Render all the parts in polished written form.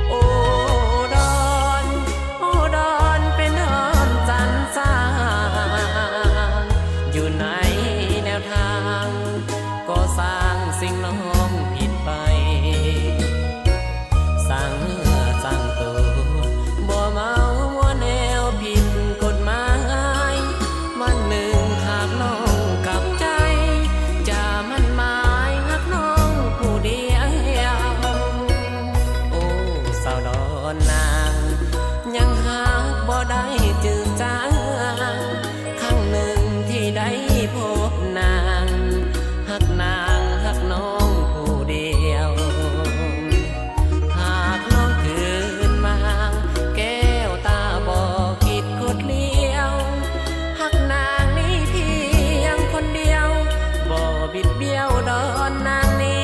โอ้ดอนโอ้ดอนเป็นดอนจันทร์สร้างอยู่ในแนวทางก็สร้างสิ่งน้องผิดไปสั่งเนื้อสั่งตัวบ่เมามัวแนวผิดกฎหมายวันหนึ่งหากน้องกลับใจจะมั่นหมายหักน้องผู้เดียวโอ้สาวดอนนางยังหากบ่ได้จืดจางครั้งหนึ่งที่ได้พบนางหักนางหักน้องผู้เดียวหากน้องคืนมาแก้วตาบอกคิดคดเลี้ยวหักนางนี้เพียงคนเดียวบ่บิดเบี้ยวดอนนางนี้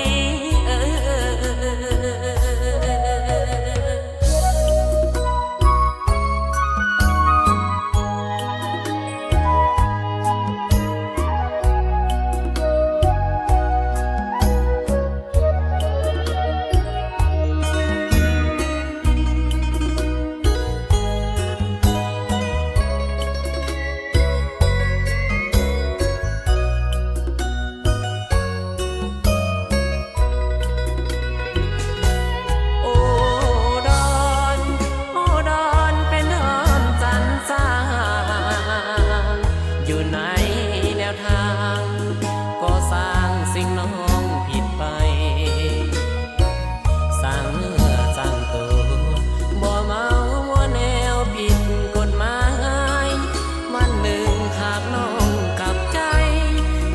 อยู่ในแนวทางก็สร้างสิ่งน้องผิดไปสร้างเนื้อสร้างตัวบ่เมามัวแนวผิดกฎหมายวันหนึ่งหากน้องกลับใจ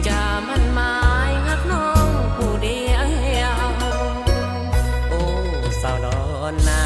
จะมั่นหมายหักน้องผู้เดียวโอ้สาวดอนนา